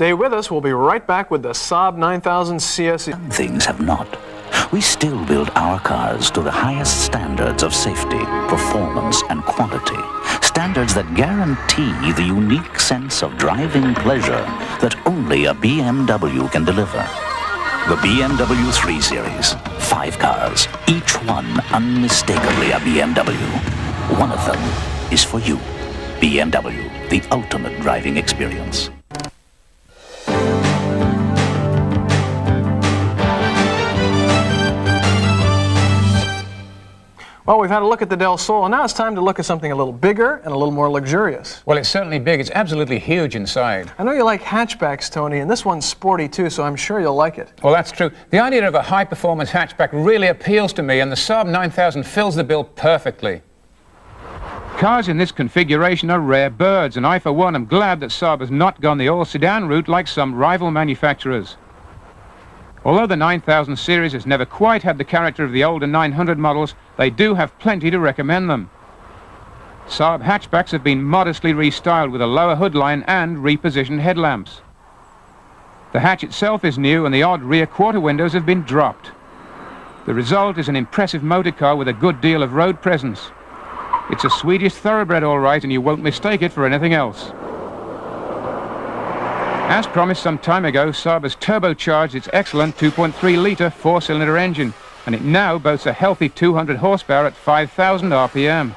Stay with us. We'll be right back with the Saab 9000 CSE. Some things have not. We still build our cars to the highest standards of safety, performance, and quality. Standards that guarantee the unique sense of driving pleasure that only a BMW can deliver. The BMW 3 Series. 5 cars, each one unmistakably a BMW. One of them is for you. BMW, the ultimate driving experience. Well, we've had a look at the Del Sol, and now it's time to look at something a little bigger and a little more luxurious. Well, it's certainly big. It's absolutely huge inside. I know you like hatchbacks, Tony, and this one's sporty too, so I'm sure you'll like it. Well, that's true. The idea of a high-performance hatchback really appeals to me, and the Saab 9000 fills the bill perfectly. Cars in this configuration are rare birds, and I, for one, am glad that Saab has not gone the all-sedan route like some rival manufacturers. Although the 9000 series has never quite had the character of the older 900 models, they do have plenty to recommend them. Saab hatchbacks have been modestly restyled with a lower hood line and repositioned headlamps. The hatch itself is new and the odd rear quarter windows have been dropped. The result is an impressive motor car with a good deal of road presence. It's a Swedish thoroughbred all right, and you won't mistake it for anything else. As promised some time ago, Saab has turbocharged its excellent 2.3-litre four-cylinder engine, and it now boasts a healthy 200 horsepower at 5,000 RPM.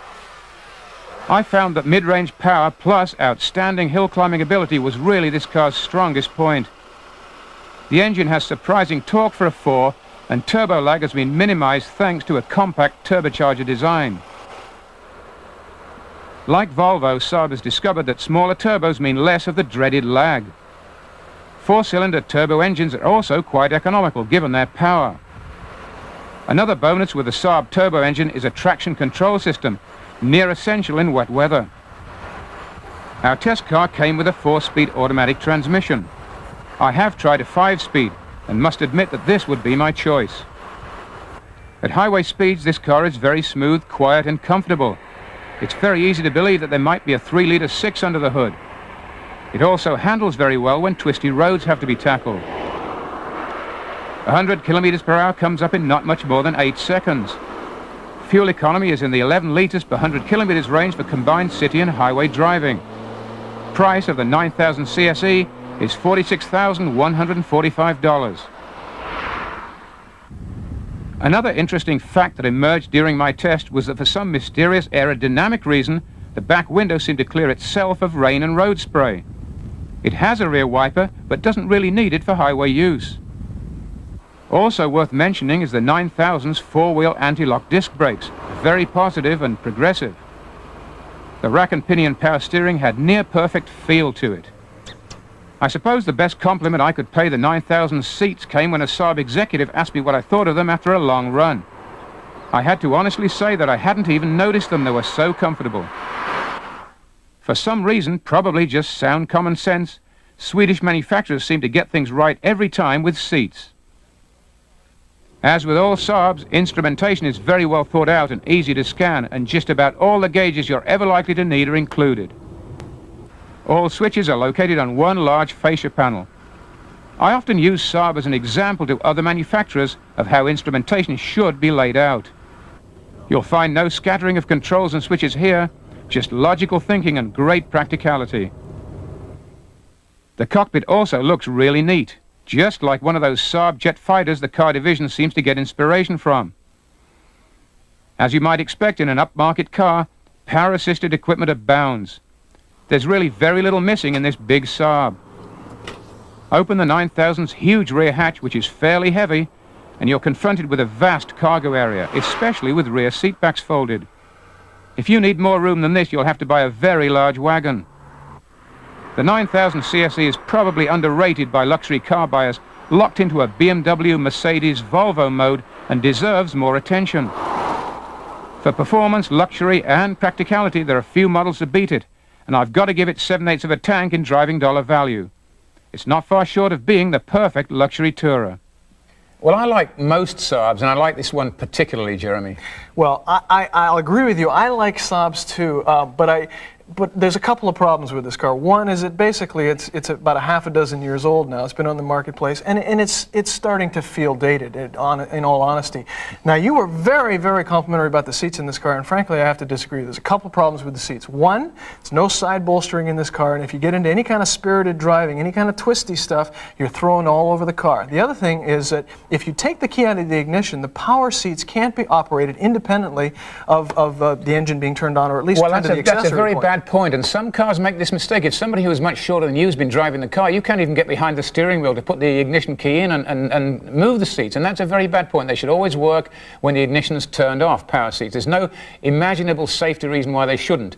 I found that mid-range power plus outstanding hill-climbing ability was really this car's strongest point. The engine has surprising torque for a 4, and turbo lag has been minimized thanks to a compact turbocharger design. Like Volvo, Saab has discovered that smaller turbos mean less of the dreaded lag. Four-cylinder turbo engines are also quite economical given their power. Another bonus with the Saab turbo engine is a traction control system, near essential in wet weather. Our test car came with a 4-speed automatic transmission. I have tried a 5-speed and must admit that this would be my choice. At highway speeds, this car is very smooth, quiet and comfortable. It's very easy to believe that there might be a 3-litre 6 under the hood. It also handles very well when twisty roads have to be tackled. 100 kilometers per hour comes up in not much more than 8 seconds. Fuel economy is in the 11 litres per 100 kilometers range for combined city and highway driving. Price of the 9000 CSE is $46,145. Another interesting fact that emerged during my test was that for some mysterious aerodynamic reason, the back window seemed to clear itself of rain and road spray. It has a rear wiper, but doesn't really need it for highway use. Also worth mentioning is the 9000's 4-wheel anti-lock disc brakes, very positive and progressive. The rack and pinion power steering had near perfect feel to it. I suppose the best compliment I could pay the 9000's seats came when a Saab executive asked me what I thought of them after a long run. I had to honestly say that I hadn't even noticed them, they were so comfortable. For some reason, probably just sound common sense, Swedish manufacturers seem to get things right every time with seats. As with all Saabs, instrumentation is very well thought out and easy to scan, and just about all the gauges you're ever likely to need are included. All switches are located on one large fascia panel. I often use Saab as an example to other manufacturers of how instrumentation should be laid out. You'll find no scattering of controls and switches here, just logical thinking and great practicality. The cockpit also looks really neat, just like one of those Saab jet fighters the car division seems to get inspiration from. As you might expect in an upmarket car, power-assisted equipment abounds. There's really very little missing in this big Saab. Open the 9000's huge rear hatch, which is fairly heavy, and you're confronted with a vast cargo area, especially with rear seat backs folded. If you need more room than this, you'll have to buy a very large wagon. The 9000 CSE is probably underrated by luxury car buyers, locked into a BMW, Mercedes, Volvo mode, and deserves more attention. For performance, luxury, and practicality, there are few models to beat it, and I've got to give it 7/8 of a tank in driving dollar value. It's not far short of being the perfect luxury tourer. Well, I like most Saabs, and I like this one particularly, Jeremy. Well, I'll agree with you. I like Saabs too, but But there's a couple of problems with this car. One is that basically it's about a half a dozen years old now. It's been on the marketplace, and it's starting to feel dated, in all honesty. Now, you were very, very complimentary about the seats in this car, and frankly, I have to disagree. There's a couple of problems with the seats. One, there's no side bolstering in this car, and if you get into any kind of spirited driving, any kind of twisty stuff, you're thrown all over the car. The other thing is that if you take the key out of the ignition, the power seats can't be operated independently of the engine being turned on, or at least well, turned to the accessory that's a very point. bad point, and some cars make this mistake. If somebody who is much shorter than you has been driving the car, you can't even get behind the steering wheel to put the ignition key in and move the seats, and that's a very bad point. They should always work when the ignition is turned off, power seats. There's no imaginable safety reason why they shouldn't.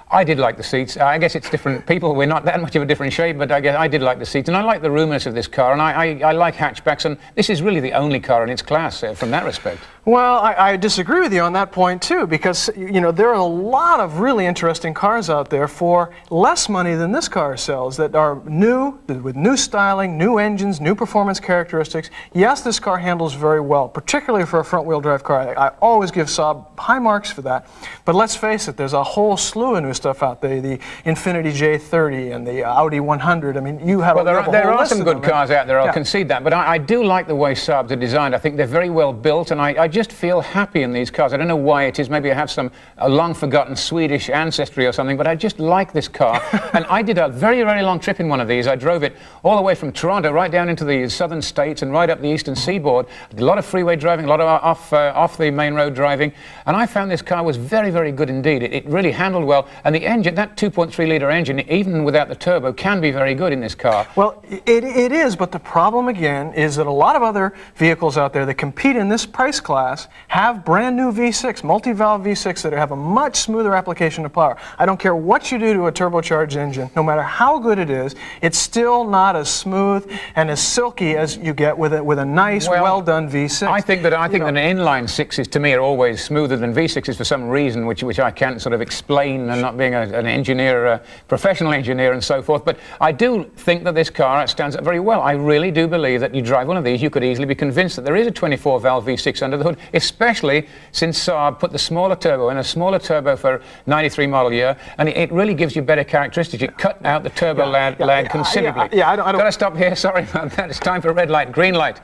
I did like the seats. I guess it's different people. We're not that much of a different shape, but I guess I did like the seats, and I like the roominess of this car, and I like hatchbacks, and this is really the only car in its class from that respect. Well, I disagree with you on that point too, because you know there are a lot of really interesting cars out there for less money than this car sells that are new, with new styling, new engines, new performance characteristics. Yes, this car handles very well, particularly for a front-wheel drive car. I always give Saab high marks for that. But let's face it, there's a whole slew of new stuff out there. The Infiniti J30 and the Audi 100. I mean, you have there are some good cars out there. I'll yeah. concede that, but I do like the way Saabs are designed. I think they're very well built, and I just feel happy in these cars. I don't know why it is. Maybe I have some long-forgotten Swedish ancestry or something, but I just like this car. And I did a very, very long trip in one of these. I drove it all the way from Toronto right down into the southern states and right up the eastern seaboard. A lot of freeway driving, a lot of off the main road driving, and I found this car was very, very good indeed. It really handled well, and the engine, that 2.3-litre engine, even without the turbo, can be very good in this car. Well, it is, but the problem again is that a lot of other vehicles out there that compete in this price class have brand new V6, multi-valve V6 that have a much smoother application of power. I don't care what you do to a turbocharged engine, no matter how good it is, it's still not as smooth and as silky as you get with a nice, well-done V6. I think that an inline 6s to me are always smoother than V6s for some reason, which I can't sort of explain, and not being an engineer, a professional engineer and so forth. But I do think that this car stands up very well. I really do believe that you drive one of these, you could easily be convinced that there is a 24-valve V6 under the hood, especially since Saab put the smaller turbo in, a smaller turbo for 93 model year, and it really gives you better characteristics. It cut out the turbo lag considerably. I don't... Gotta stop here, sorry about that. It's time for red light, green light.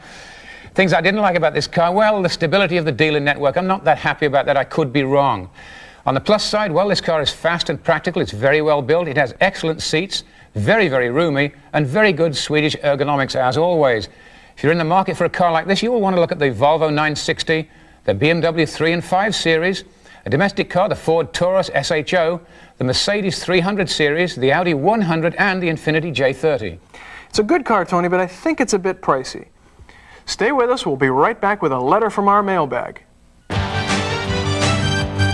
Things I didn't like about this car, well, the stability of the dealer network. I'm not that happy about that. I could be wrong. On the plus side, well, this car is fast and practical. It's very well built. It has excellent seats, very, very roomy, and very good Swedish ergonomics as always. If you're in the market for a car like this, you will want to look at the Volvo 960, the BMW 3 and 5 Series, a domestic car, the Ford Taurus SHO, the Mercedes 300 Series, the Audi 100, and the Infiniti J30. It's a good car, Tony, but I think it's a bit pricey. Stay with us. We'll be right back with a letter from our mailbag.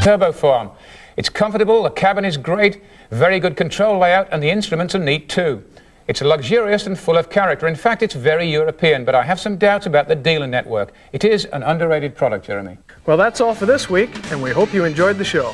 Turboform. It's comfortable, the cabin is great, very good control layout, and the instruments are neat too. It's luxurious and full of character. In fact, it's very European, but I have some doubts about the dealer network. It is an underrated product, Jeremy. Well, that's all for this week, and we hope you enjoyed the show.